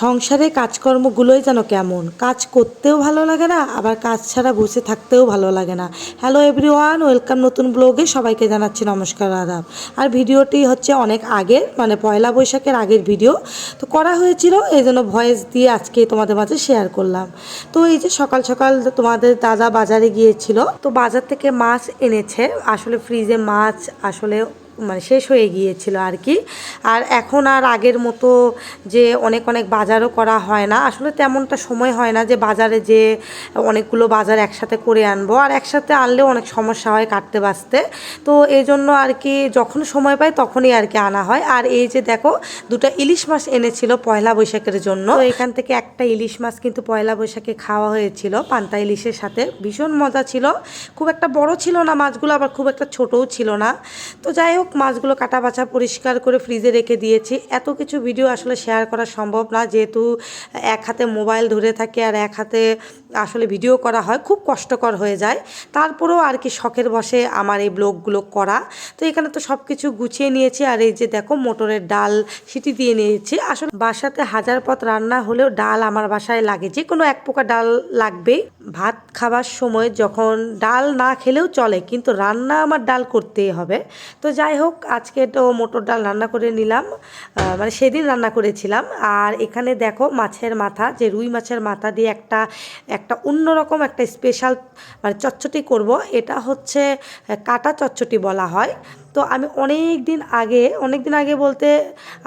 সংসারে কাজকর্মগুলোই যেন কেমন, কাজ করতেও ভালো লাগে না, আবার কাজ ছাড়া বসে থাকতেও ভালো লাগে না। হ্যালো এভরিওয়ান, ওয়েলকাম নতুন ব্লগে। সবাইকে জানাচ্ছি নমস্কার, আদাব। আর ভিডিওটি হচ্ছে অনেক আগের, মানে পয়লা বৈশাখের আগের ভিডিও তো করা হয়েছিল, এই জন্য ভয়েস দিয়ে আজকে তোমাদের মাঝে শেয়ার করলাম। তো এই যে সকাল সকাল তোমাদের দাদা বাজারে গিয়েছিল, তো বাজার থেকে মাছ এনেছে। আসলে ফ্রিজে মাছ আসলে মানে শেষ হয়ে গিয়েছিল আর কি। আর এখন আর আগের মতো যে অনেক অনেক বাজারও করা হয় না, আসলে তেমনটা সময় হয় না যে বাজারে যে অনেকগুলো বাজার একসাথে করে আনবো, আর একসাথে আনলেও অনেক সমস্যা হয় কাটতে বাছতে। তো এই জন্য আর কি যখন সময় পাই তখনই আর কি আনা হয়। আর এই যে দেখো, দুটো ইলিশ মাছ এনেছিল পয়লা বৈশাখের জন্য। তো এখান থেকে একটা ইলিশ মাছ কিন্তু পয়লা বৈশাখে খাওয়া হয়েছিল পান্তা ইলিশের সাথে, ভীষণ মজা ছিল। খুব একটা বড় ছিল না মাছগুলো, আবার খুব একটা ছোটও ছিল না। তো যাই হোক, মাছগুলো কাটা বাছা পরিষ্কার করে ফ্রিজে রেখে দিয়েছি। এত কিছু ভিডিও আসলে শেয়ার করা সম্ভব না, যেহেতু এক হাতে মোবাইল ধরে থাকে আর এক হাতে আসলে ভিডিও করা হয়, খুব কষ্টকর হয়ে যায়। তারপরেও আর কি শখের বশে আমার এই ব্লগগুলো করা। তো এখানে তো সব কিছু গুছিয়ে নিয়েছি। আর এই যে দেখো, মটরের ডাল সিটি দিয়ে নিয়েছি। আসলে বাসাতে হাজার পদ রান্না হলেও ডাল আমার বাসায় লাগে, যে কোনো এক প্রকার ডাল লাগবেই। ভাত খাবার সময় যখন ডাল না খেলেও চলে, কিন্তু রান্না আমার ডাল করতেই হবে। তো যাই হোক, আজকে তো মটর ডাল রান্না করে নিলাম, মানে সেদিন রান্না করেছিলাম। আর এখানে দেখো মাছের মাথা, যে রুই মাছের মাথা দিয়ে একটা একটা অন্যরকম একটা স্পেশাল মানে চচ্চটি করব। এটা হচ্ছে কাটা চচ্চটি বলা হয়। তো আমি অনেক দিন আগে বলতে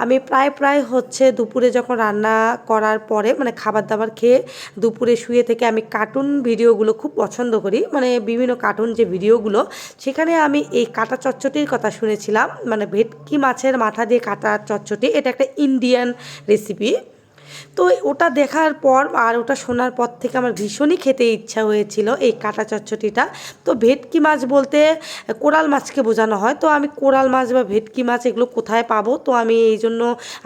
আমি প্রায় হচ্ছে দুপুরে যখন রান্না করার পরে মানে খাবার দাবার খেয়ে দুপুরে শুয়ে থেকে আমি কার্টুন ভিডিওগুলো খুব পছন্দ করি, মানে বিভিন্ন কার্টুন যে ভিডিওগুলো, সেখানে আমি এই কাটা চচ্চটির কথা শুনেছিলাম। মানে ভেটকি মাছের মাথা দিয়ে কাটা চচ্চটি, এটা একটা ইন্ডিয়ান রেসিপি। তো ওটা দেখার পর আর ওটা শোনার পর থেকে আমার ভীষণই খেতে ইচ্ছা হয়েছিল এই কাটা চচ্চটিটা। তো ভেটকি মাছ বলতে কোরাল মাছকে বোঝানো হয়। তো আমি কোরাল মাছ বা ভেটকি মাছ এগুলো কোথায় পাবো, তো আমি এই জন্য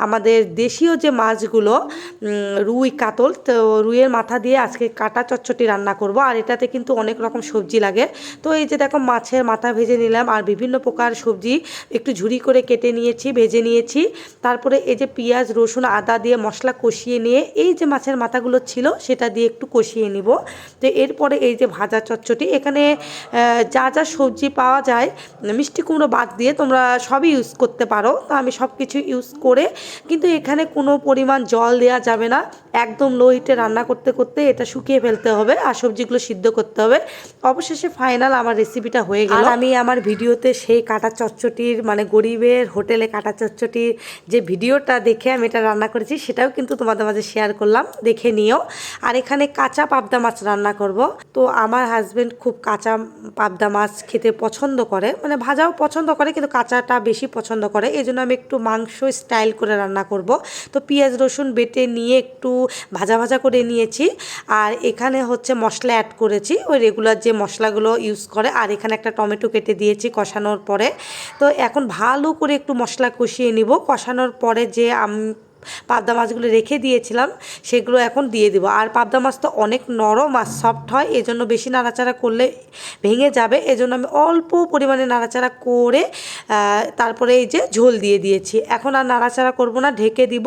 আমাদের দেশীয় যে মাছগুলো রুই কাতল, তো রুইয়ের মাথা দিয়ে আজকে কাটা চচ্চটি রান্না করব। আর এটাতে কিন্তু অনেক রকম সবজি লাগে। তো এই যে দেখো, মাছের মাথা ভেজে নিলাম আর বিভিন্ন প্রকার সবজি একটু ঝুরি করে কেটে নিয়েছি, ভেজে নিয়েছি। তারপরে এই যে পেঁয়াজ রসুন আদা দিয়ে মশলা কষিয়ে নিয়ে এই যে মাছের মাথাগুলো ছিল সেটা দিয়ে একটু কষিয়ে নিব। তো এরপরে এই যে ভাজা চচ্চটি, এখানে যা যা সবজি পাওয়া যায় মিষ্টি কুমড়ো বাদ দিয়ে তোমরা সবই ইউজ করতে পারো। তো আমি সব কিছু ইউজ করে, কিন্তু এখানে কোনো পরিমাণ জল দেওয়া যাবে না, একদম লো হিটে রান্না করতে করতে এটা শুকিয়ে ফেলতে হবে আর সবজিগুলো সিদ্ধ করতে হবে। অবশেষে ফাইনাল আমার রেসিপিটা হয়ে গেল। আর আমি আমার ভিডিওতে সেই কাটা চচ্চটির মানে গরিবের হোটেলে কাটা চচ্চটির যে ভিডিওটা দেখে আমি এটা রান্না করেছি, সেটাও কিন্তু তোমাদের মাঝে শেয়ার করলাম, দেখে নিও। আর এখানে কাঁচা পাবদা মাছ রান্না করব। তো আমার হাজব্যান্ড খুব কাঁচা পাবদা মাছ খেতে পছন্দ করে, মানে ভাজাও পছন্দ করে কিন্তু কাঁচাটা বেশি পছন্দ করে, এই জন্য আমি একটু মাংস স্টাইল করে রান্না করব। তো পেঁয়াজ রসুন বেটে নিয়ে একটু ভাজা ভাজা করে নিয়েছি। আর এখানে হচ্ছে মশলা অ্যাড করেছি, ওই রেগুলার যে মশলাগুলো ইউজ করে। আর এখানে একটা টমেটো কেটে দিয়েছি কষানোর পরে। তো এখন ভালো করে একটু মশলা কষিয়ে নিব। কষানোর পরে যে পাবদা মাছগুলো রেখে দিয়েছিলাম সেগুলো এখন দিয়ে দিব। আর পাবদা মাছ তো অনেক নরম আর সফট হয়, এজন্য বেশি নাড়াচাড়া করলে ভেঙে যাবে, এজন্য আমি অল্প পরিমাণে নাড়াচাড়া করে তারপরে এই যে ঝোল দিয়ে দিয়েছি। এখন আর নাড়াচাড়া করব না, ঢেকে দিব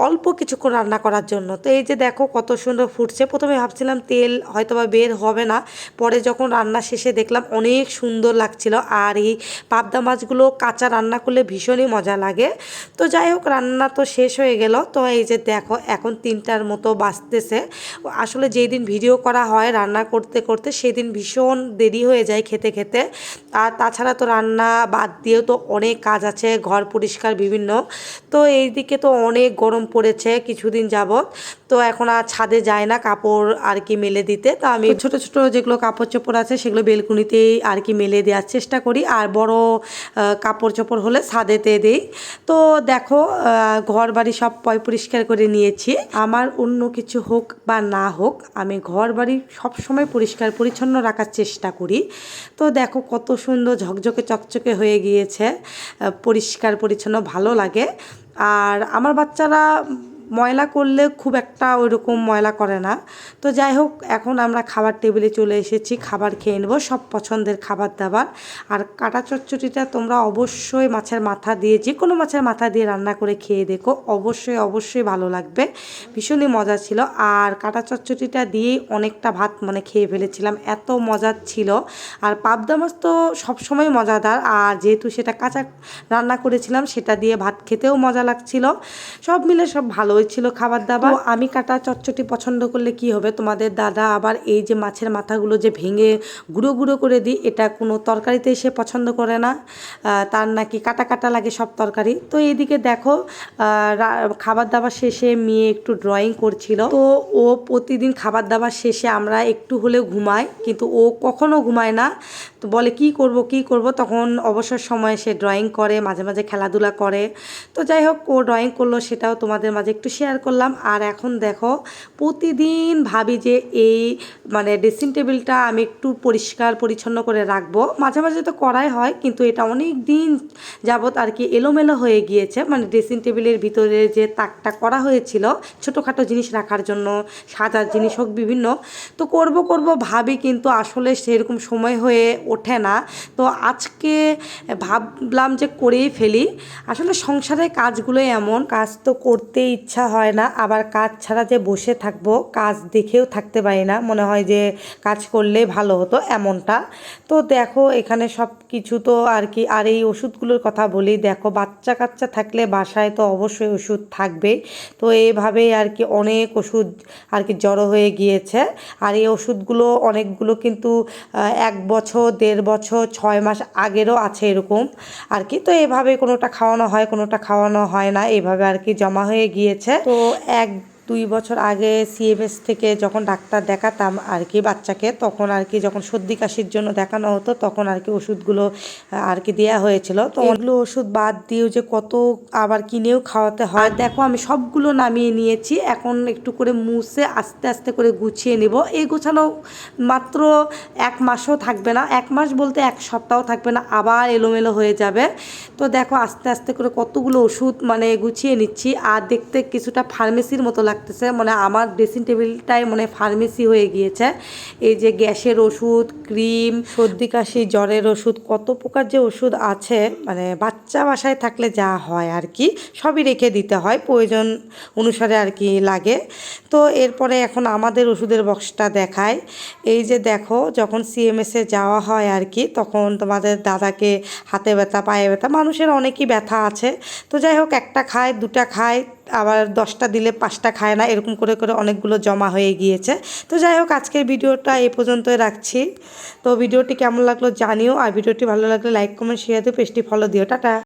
অল্প কিছুক্ষণ রান্না করার জন্য। তো এই যে দেখো কত সুন্দর ফুটছে। প্রথমে ভাবছিলাম তেল হয়তো বা বের হবে না, পরে যখন রান্না শেষে দেখলাম অনেক সুন্দর লাগছিল। আর এই পাবদা মাছগুলো কাঁচা রান্না করলে ভীষণই মজা লাগে। তো যাই হোক, রান্না তো শেষ হয়ে গেল। তো এই যে দেখো, এখন 3টার মতো বাজতেছে। আসলে যেই দিন ভিডিও করা হয় রান্না করতে করতে সেদিন ভীষণ দেরি হয়ে যায় খেতে খেতে। আর তাছাড়া তো রান্না বাদ দিয়েও তো অনেক কাজ আছে, ঘর পরিষ্কার বিভিন্ন। তো এই দিকে তো অনেক গরম পড়েছে কিছুদিন যাবৎ। তো এখন আর ছাদে যায় না কাপড় আর কি মেলে দিতে। তো আমি ছোট ছোট যেগুলো কাপড় চোপড় আছে সেগুলো বেলকুনিতেই আর কি মেলে দেওয়ার চেষ্টা করি, আর বড় কাপড় চোপড় হলে ছাদেতে দিই। তো দেখো, ঘর বাড়ি সব পরিষ্কার করে নিয়েছি। আমার অন্য কিছু হোক বা না হোক, আমি ঘর বাড়ি সবসময় পরিষ্কার পরিচ্ছন্ন রাখার চেষ্টা করি। তো দেখো কত সুন্দর ঝকঝকে চকচকে হয়ে গিয়েছে, পরিষ্কার পরিচ্ছন্ন ভালো লাগে। আর আমার বাচ্চারা ময়লা করলে খুব একটা ওইরকম ময়লা করে না। তো যাই হোক, এখন আমরা খাবার টেবিলে চলে এসেছি, খাবার খেয়ে নেবো, সব পছন্দের খাবার দাবার। আর কাটা চচ্চড়িটা তোমরা অবশ্যই মাছের মাথা দিয়ে, যে কোনো মাছের মাথা দিয়ে রান্না করে খেয়ে দেখো, অবশ্যই অবশ্যই ভালো লাগবে, ভীষণই মজা ছিল। আর কাটা চচ্চড়িটা দিয়েই অনেকটা ভাত মানে খেয়ে ফেলেছিলাম, এত মজার ছিল। আর পাবদা মাছ তো সবসময় মজাদার, আর যেহেতু সেটা কাঁচা রান্না করেছিলাম সেটা দিয়ে ভাত খেতেও মজা লাগছিল। সব মিলে সব ভালোই ছিল খাবার দাবার। আমি কাটা চচ্চড়ি পছন্দ করলে কি হবে, তোমাদের দাদা আবার এই যে মাছের মাথাগুলো যে ভেঙে গুঁড়ো গুঁড়ো করে দিই, এটা কোনো তরকারিতেই সে পছন্দ করে না, তার নাকি কাটা কাটা লাগে সব তরকারি। তো এইদিকে দেখো খাবার দাবার শেষে মেয়ে একটু ড্রয়িং করছিল। তো ও প্রতিদিন খাবার দাবার শেষে আমরা একটু হলেও ঘুমাই, কিন্তু ও কখনো ঘুমায় না। তো বলে কি করব কি করব, তখন অবসর সময়ে সে ড্রয়িং করে, মাঝে মাঝে খেলাধুলা করে। তো যাই হোক, ও ড্রয়িং করলো, সেটাও তোমাদের মাঝে একটু শেয়ার করলাম। আর এখন দেখো, প্রতিদিন ভাবি যে এই মানে ড্রেসিং টেবিলটা আমি একটু পরিষ্কার পরিচ্ছন্ন করে রাখবো, মাঝে মাঝে তো করাই হয়, কিন্তু এটা অনেক দিন যাবত আর কি এলোমেলো হয়ে গিয়েছে। মানে ড্রেসিং টেবিলের ভিতরে যে তাকটা করা হয়েছিল ছোটোখাটো জিনিস রাখার জন্য, সাজার জিনিস হোক বিভিন্ন, তো করব করব ভাবি, কিন্তু আসলে সেরকম সময় হয়ে ওঠে না। তো আজকে ভাবলাম যে করেই ফেলি। আসলে সংসারের কাজগুলো এমন, কাজ তো করতে ইচ্ছা হয় না, আবার কাজ ছাড়া যে বসে থাকবো, কাজ দেখেও থাকতে পারি না, মনে হয় যে কাজ করলে ভালো হতো এমনটা। তো দেখো এখানে সব কিছু তো আর কি। আর এই ওষুধগুলোর কথা বলি, দেখো বাচ্চা কাচ্চা থাকলে বাসায় তো অবশ্যই ওষুধ থাকবে। তো এইভাবেই আর কি অনেক ওষুধ আর কি জড়ো হয়ে গিয়েছে। আর এই ওষুধগুলো অনেকগুলো কিন্তু 1 বছর 1.5 বছর 6 মাস আগেরও আছে এরকম আর কি। তো এভাবে কোনোটা খাওয়ানো হয়, কোনোটা খাওয়ানো হয় না, এইভাবে আর কি জমা হয়ে গিয়েছে। তো 1-2 বছর আগে সিএমএস থেকে যখন ডাক্তার দেখাতাম আর কি বাচ্চাকে, তখন আর কি যখন সর্দি কাশির জন্য দেখানো হতো, তখন আর কি ওষুধগুলো আর কি দেওয়া হয়েছিল। তো এগুলো ওষুধ বাদ দিয়েও যে কত আবার কিনেও খাওয়াতে হয়। দেখো আমি সবগুলো নামিয়ে নিয়েছি, এখন একটু করে মুছে আস্তে আস্তে করে গুছিয়ে নেব। এই গোছানো মাত্র 1 মাসও থাকবে না, 1 মাস বলতে 1 সপ্তাহ থাকবে না, আবার এলোমেলো হয়ে যাবে। তো দেখো আস্তে আস্তে করে কতগুলো ওষুধ মানে গুছিয়ে নিচ্ছি। আর দেখতে কিছুটা ফার্মেসির মতো লাগতেছে, মানে আমার ড্রেসিং টেবিলটাই মানে ফার্মেসি হয়ে গিয়েছে। এই যে গ্যাসের ওষুধ, ক্রিম, সর্দি কাশি, জ্বরের ওষুধ, কত প্রকার যে ওষুধ আছে, মানে বাচ্চা বাসায় থাকলে যা হয় আর কি সবই রেখে দিতে হয়, প্রয়োজন অনুসারে আর কি লাগে। তো এরপরে এখন আমাদের ওষুধের বক্সটা দেখায়। এই যে দেখো, যখন সিএমএসে যাওয়া হয় আর কি, তখন তোমাদের দাদাকে হাতে ব্যথা, পায়ে ব্যথা, মানুষের অনেকই ব্যথা আছে। তো যাই হোক, একটা খায়, দুটা খায়, আবার 10টা দিলে 5টা খায় না, এরকম করে করে অনেকগুলো জমা হয়ে গিয়েছে। তো যাই হোক, আজকের ভিডিওটা এই পর্যন্তই রাখছি। তো ভিডিওটি কেমন লাগলো জানিও, আর ভিডিওটি ভালো লাগলে লাইক কমেন্ট শেয়ার দিও, পেজটি ফলো দিও। টাটা।